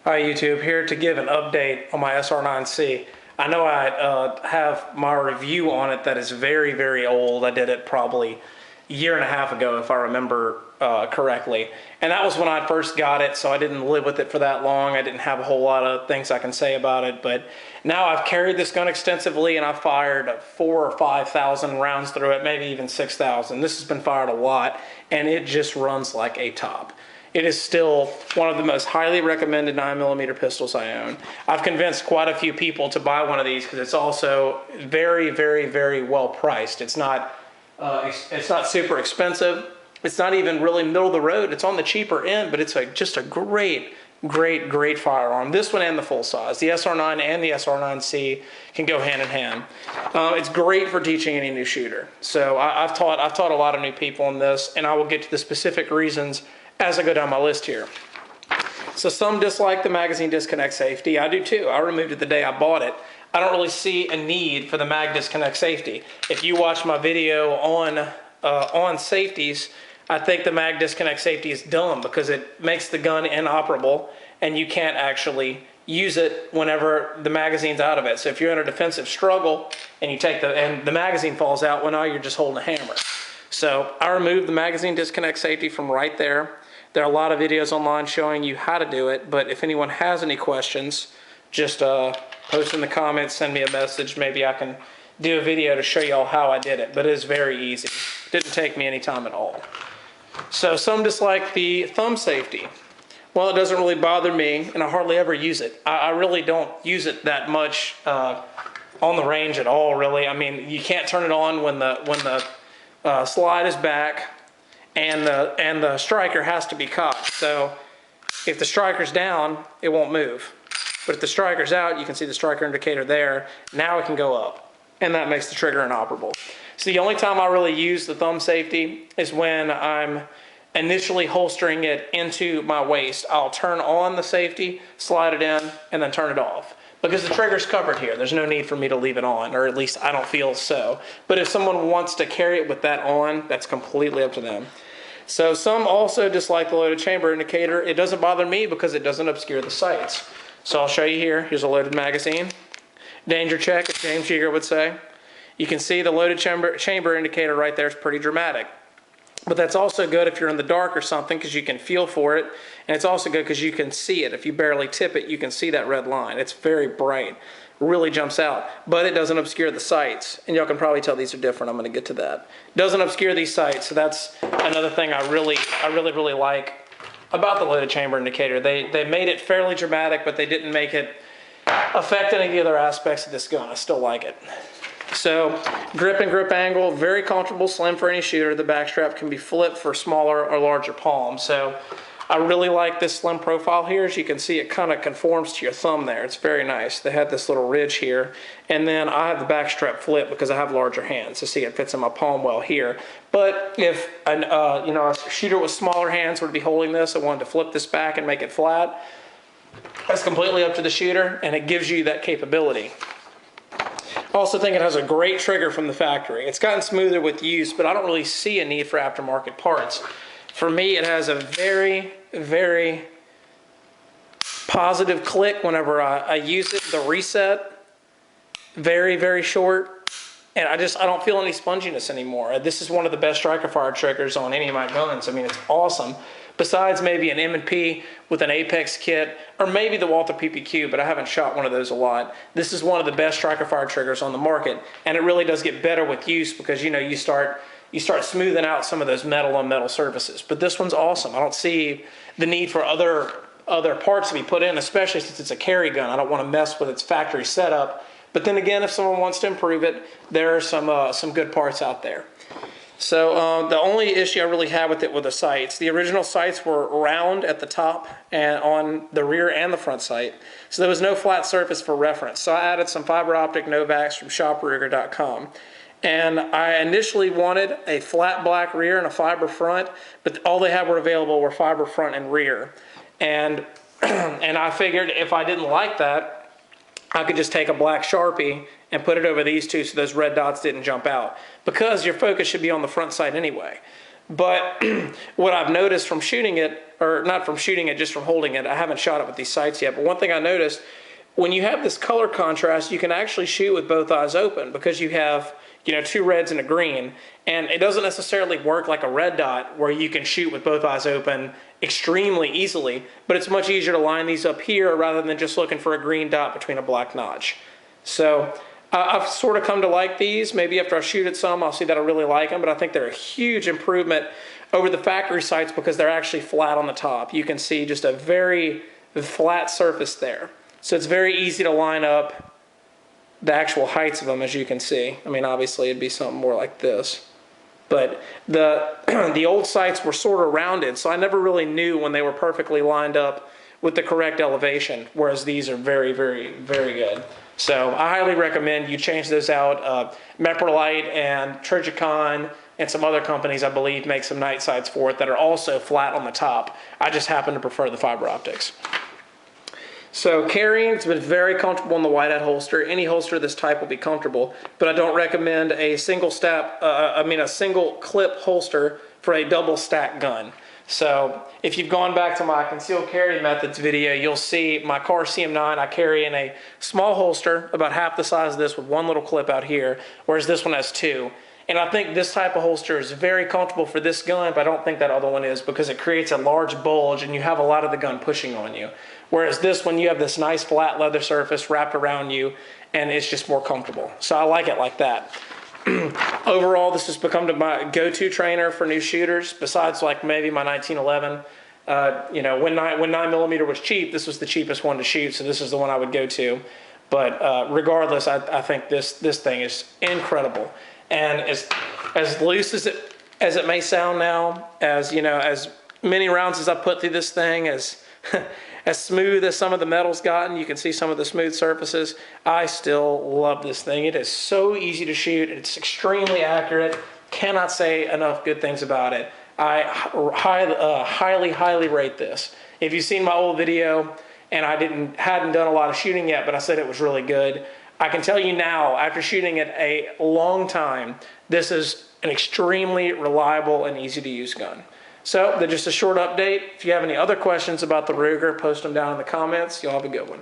Hi YouTube, here to give an update on my SR9c. I know I have my review on it that is very, very old. I did it probably a year and a half ago if I remember correctly. And that was when I first got it, so I didn't live with it for that long. I didn't have a whole lot of things I can say about it, but now I've carried this gun extensively and I've fired 4,000 or 5,000 rounds through it, maybe even 6,000. This has been fired a lot and it just runs like a top. It is still one of the most highly recommended 9mm pistols I own. I've convinced quite a few people to buy one of these because it's also very, very, very well priced. It's not super expensive. It's not even really middle of the road. It's on the cheaper end, but it's just a great, great, great firearm. This one and the full size. The SR9 and the SR9c can go hand in hand. It's great for teaching any new shooter. So I've taught a lot of new people on this, and I will get to the specific reasons as I go down my list here. So some dislike the magazine disconnect safety. I do too. I removed it the day I bought it. I don't really see a need for the mag disconnect safety. If you watch my video on safeties, I think the mag disconnect safety is dumb because it makes the gun inoperable and you can't actually use it whenever the magazine's out of it. So if you're in a defensive struggle and the magazine falls out, well, now you're just holding a hammer. So I removed the magazine disconnect safety from right there. There are a lot of videos online showing you how to do it, but if anyone has any questions, just post in the comments, send me a message. Maybe I can do a video to show y'all how I did it, but it is very easy. Didn't take me any time at all. So some dislike the thumb safety. Well, it doesn't really bother me, and I hardly ever use it. I really don't use it that much on the range at all, really. I mean, you can't turn it on when the slide is back, and the striker has to be cocked. So if the striker's down, it won't move. But if the striker's out, you can see the striker indicator there. Now it can go up, and that makes the trigger inoperable. So the only time I really use the thumb safety is when I'm initially holstering it into my waist. I'll turn on the safety, slide it in, and then turn it off. Because the trigger's covered here. There's no need for me to leave it on, or at least I don't feel so. But if someone wants to carry it with that on, that's completely up to them. So some also dislike the loaded chamber indicator. It doesn't bother me because it doesn't obscure the sights. So I'll show you here. Here's a loaded magazine. Danger check, as James Yeager would say. You can see the loaded chamber indicator right there is pretty dramatic. But that's also good if you're in the dark or something because you can feel for it. And it's also good because you can see it. If you barely tip it, you can see that red line. It's very bright. Really jumps out. But it doesn't obscure the sights. And y'all can probably tell these are different. I'm going to get to that. Doesn't obscure these sights. So that's another thing I really like about the loaded chamber indicator. They made it fairly dramatic, but they didn't make it affect any of the other aspects of this gun. I still like it. So grip and grip angle, very comfortable, slim for any shooter. The back strap can be flipped for smaller or larger palms. So I really like this slim profile here. As you can see, it kind of conforms to your thumb there. It's very nice. They had this little ridge here. And then I have the back strap flipped because I have larger hands. So see, it fits in my palm well here. But if a shooter with smaller hands would be holding this and wanted to flip this back and make it flat, that's completely up to the shooter, and it gives you that capability. I also think it has a great trigger from the factory. It's gotten smoother with use, but I don't really see a need for aftermarket parts. For me, it has a very, very positive click whenever I use it. The reset, very, very short. And I don't feel any sponginess anymore. This is one of the best striker fire triggers on any of my guns. I mean, it's awesome. Besides maybe an M&P with an Apex kit, or maybe the Walther PPQ, but I haven't shot one of those a lot. This is one of the best striker fire triggers on the market, and it really does get better with use because you start smoothing out some of those metal on metal surfaces. But this one's awesome. I don't see the need for other parts to be put in, especially since it's a carry gun. I don't want to mess with its factory setup. But then again, if someone wants to improve it, there are some good parts out there. So the only issue I really had with it were the sights. The original sights were round at the top and on the rear and the front sight. So there was no flat surface for reference. So I added some fiber optic Novaks from shoprigger.com. And I initially wanted a flat black rear and a fiber front, but all they had were available were fiber front and rear. And I figured if I didn't like that, I could just take a black Sharpie and put it over these two so those red dots didn't jump out, because your focus should be on the front sight anyway. But what I've noticed from shooting it, or not from shooting it, just from holding it, I haven't shot it with these sights yet, but one thing I noticed, when you have this color contrast, you can actually shoot with both eyes open because you have, you know, 2 reds and a green. And it doesn't necessarily work like a red dot where you can shoot with both eyes open extremely easily, but it's much easier to line these up here rather than just looking for a green dot between a black notch. So I've sort of come to like these. Maybe after I shoot at some, I'll see that I really like them, but I think they're a huge improvement over the factory sights because they're actually flat on the top. You can see just a very flat surface there. So it's very easy to line up the actual heights of them, as you can see. I mean, obviously it'd be something more like this. But the old sights were sort of rounded, so I never really knew when they were perfectly lined up with the correct elevation, whereas these are very, very, very good. So I highly recommend you change those out. Meprolite and Trigicon and some other companies, I believe, make some night sights for it that are also flat on the top. I just happen to prefer the fiber optics. So carrying, it's been very comfortable in the whitehead holster. Any holster of this type will be comfortable, but I don't recommend a single clip holster for a double stack gun. So if you've gone back to my concealed carry methods video, you'll see my car CM9, I carry in a small holster about half the size of this with 1 little clip out here, whereas this one has 2. And I think this type of holster is very comfortable for this gun, but I don't think that other one is because it creates a large bulge and you have a lot of the gun pushing on you. Whereas this one, you have this nice flat leather surface wrapped around you and it's just more comfortable. So I like it like that. Overall, this has become my go-to trainer for new shooters, besides like maybe my 1911. You know, when 9mm was cheap, this was the cheapest one to shoot, so this is the one I would go to. But regardless, I think this thing is incredible. And as loose as it may sound now, as you know, as many rounds as I put through this thing, as smooth as some of the metal's gotten, you can see some of the smooth surfaces, I still love this thing. It is so easy to shoot. It's extremely accurate. Cannot say enough good things about it. I highly rate this. If you've seen my old video, and I hadn't done a lot of shooting yet, but I said it was really good, I can tell you now, after shooting it a long time, this is an extremely reliable and easy to use gun. So, just a short update. If you have any other questions about the Ruger, post them down in the comments. You'll have a good one.